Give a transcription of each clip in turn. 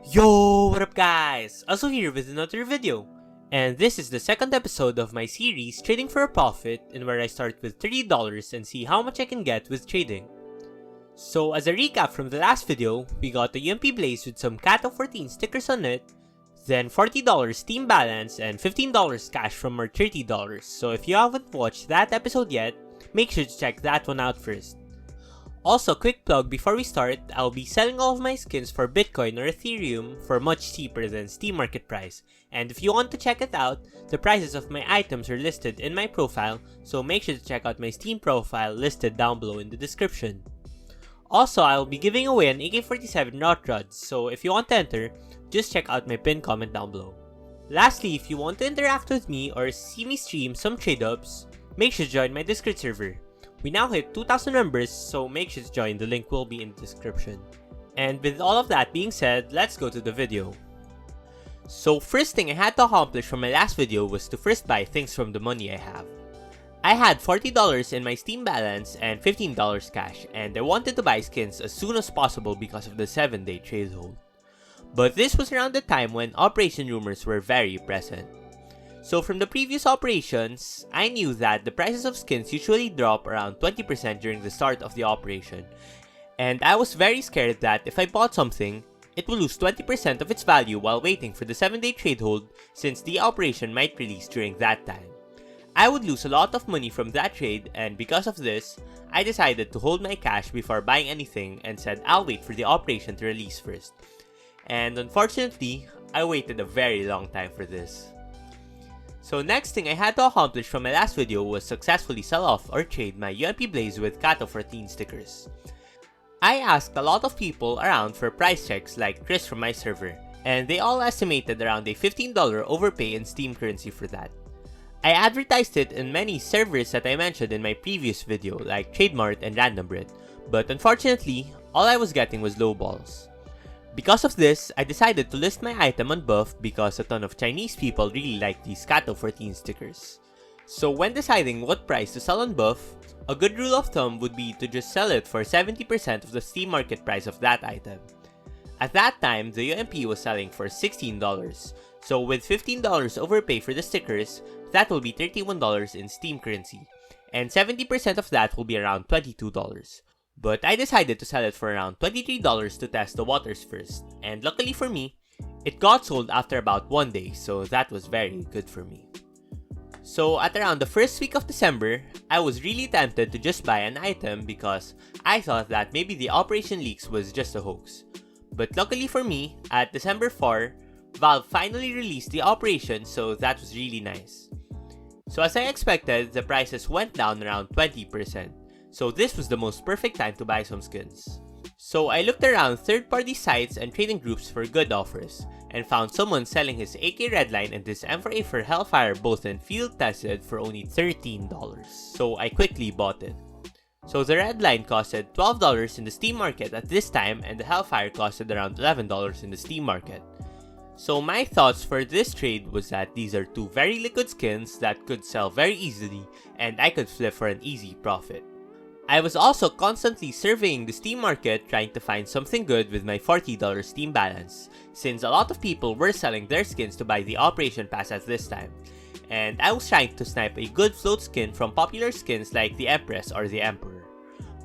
Yo, what up guys? Also here with another video. And this is the second episode of my series Trading for a Profit, in where I start with $30 and see how much I can get with trading. So as a recap from the last video, we got the UMP Blaze with some Cato 14 stickers on it, then $40 Steam balance and $15 cash from our $30. So if you haven't watched that episode yet, make sure to check that one out first. Also, quick plug before we start, I'll be selling all of my skins for Bitcoin or Ethereum for much cheaper than Steam market price. And if you want to check it out, the prices of my items are listed in my profile, so make sure to check out my Steam profile listed down below in the description. Also, I'll be giving away an AK-47 Rot Rod, so if you want to enter, just check out my pinned comment down below. Lastly, if you want to interact with me or see me stream some trade ups, make sure to join my Discord server. We now hit 2,000 members, so make sure to join, the link will be in the description. And with all of that being said, let's go to the video. So first thing I had to accomplish from my last video was to first buy things from the money I have. I had $40 in my Steam balance and $15 cash, and I wanted to buy skins as soon as possible because of the 7-day trade hold. But this was around the time when operation rumors were very present. So from the previous operations, I knew that the prices of skins usually drop around 20% during the start of the operation, and I was very scared that if I bought something, it will lose 20% of its value while waiting for the 7-day trade hold, since the operation might release during that time. I would lose a lot of money from that trade, and because of this, I decided to hold my cash before buying anything and said I'll wait for the operation to release first. And unfortunately, I waited a very long time for this. So next thing I had to accomplish from my last video was successfully sell off or trade my UMP Blaze with Cato 14 stickers. I asked a lot of people around for price checks like Chris from my server, and they all estimated around a $15 overpay in Steam currency for that. I advertised it in many servers that I mentioned in my previous video like Trademart and RandomBread, but unfortunately, all I was getting was low balls. Because of this, I decided to list my item on Buff because a ton of Chinese people really like these Cato 14 stickers. So when deciding what price to sell on Buff, a good rule of thumb would be to just sell it for 70% of the Steam market price of that item. At that time, the UMP was selling for $16, so with $15 overpay for the stickers, that will be $31 in Steam currency, and 70% of that will be around $22. But I decided to sell it for around $23 to test the waters first, and luckily for me, it got sold after about 1 day, so that was very good for me. So at around the first week of December, I was really tempted to just buy an item because I thought that maybe the Operation Leaks was just a hoax. But luckily for me, at December 4, Valve finally released the operation, so that was really nice. So as I expected, the prices went down around 20%. So this was the most perfect time to buy some skins. So I looked around third-party sites and trading groups for good offers, and found someone selling his AK Redline and his M4A4 Hellfire both in field tested for only $13. So I quickly bought it. So the Redline costed $12 in the Steam market at this time, and the Hellfire costed around $11 in the Steam market. So my thoughts for this trade was that these are two very liquid skins that could sell very easily, and I could flip for an easy profit. I was also constantly surveying the Steam market trying to find something good with my $40 Steam balance, since a lot of people were selling their skins to buy the Operation Pass at this time, and I was trying to snipe a good float skin from popular skins like the Empress or the Emperor.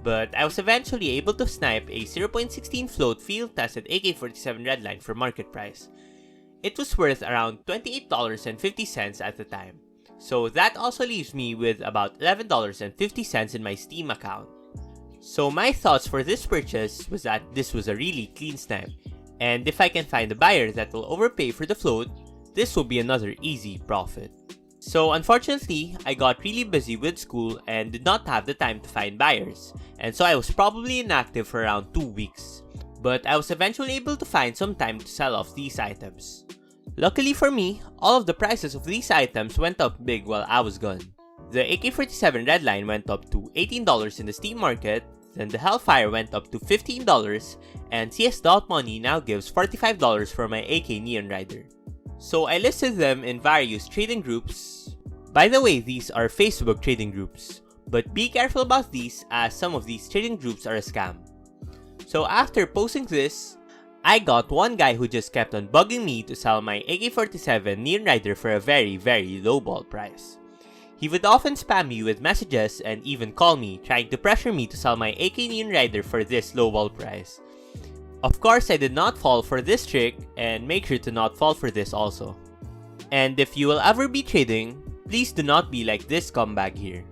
But I was eventually able to snipe a 0.16 float field tested AK-47 Redline for market price. It was worth around $28.50 at the time. So that also leaves me with about $11.50 in my Steam account. So my thoughts for this purchase was that this was a really clean snipe, and if I can find a buyer that will overpay for the float, this will be another easy profit. So unfortunately, I got really busy with school and did not have the time to find buyers, and so I was probably inactive for around 2 weeks. But I was eventually able to find some time to sell off these items. Luckily for me, all of the prices of these items went up big while I was gone. The AK-47 Redline went up to $18 in the Steam market, then the Hellfire went up to $15, and CS.money now gives $45 for my AK Neon Rider. So I listed them in various trading groups. By the way, these are Facebook trading groups, but be careful about these as some of these trading groups are a scam. So after posting this, I got one guy who just kept on bugging me to sell my AK-47 Neon Rider for a very lowball price. He would often spam me with messages and even call me, trying to pressure me to sell my AK Neon Rider for this lowball price. Of course, I did not fall for this trick, and make sure to not fall for this also. And if you will ever be trading, please do not be like this scumbag here.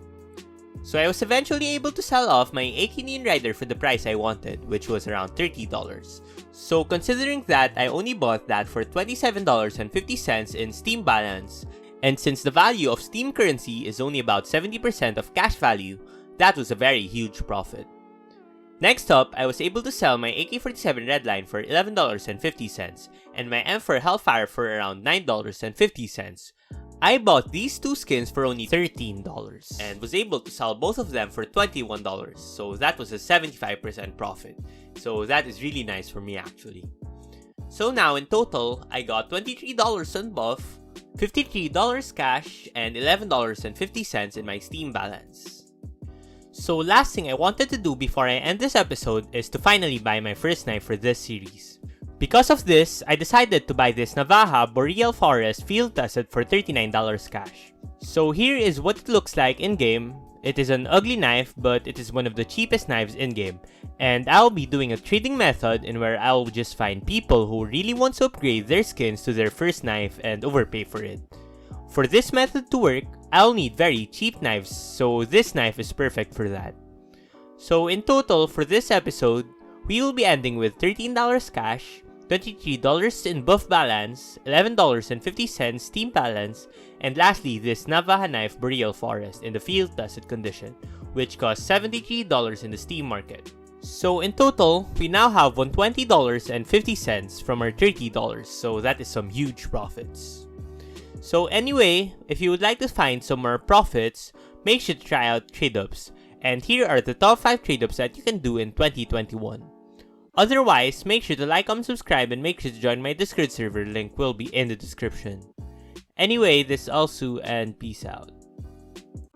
So I was eventually able to sell off my AK Neon Rider for the price I wanted, which was around $30. So considering that I only bought that for $27.50 in Steam balance, and since the value of Steam currency is only about 70% of cash value, that was a very huge profit. Next up, I was able to sell my AK-47 Redline for $11.50 and my M4 Hellfire for around $9.50. I bought these two skins for only $13 and was able to sell both of them for $21, so that was a 75% profit. So that is really nice for me actually. So now in total, I got $23 on buff, $53 cash, and $11.50 in my Steam balance. So last thing I wanted to do before I end this episode is to finally buy my first knife for this series. Because of this, I decided to buy this Navaja Boreal Forest field tested for $39 cash. So here is what it looks like in game. It is an ugly knife, but it is one of the cheapest knives in game, and I'll be doing a trading method in where I'll just find people who really want to upgrade their skins to their first knife and overpay for it. For this method to work, I'll need very cheap knives, so this knife is perfect for that. So in total for this episode, we will be ending with $13 cash, $23 in buff balance, $11.50 Steam balance, and lastly this Navaja knife Boreal Forest in the field tested condition, which costs $73 in the Steam market. So in total, we now have $120.50 from our $30, so that is some huge profits. So anyway, if you would like to find some more profits, make sure to try out TradeUps, and here are the top 5 TradeUps that you can do in 2021. Otherwise, make sure to like, comment, subscribe, and make sure to join my Discord server, link will be in the description. Anyway, this is Elsu, and peace out.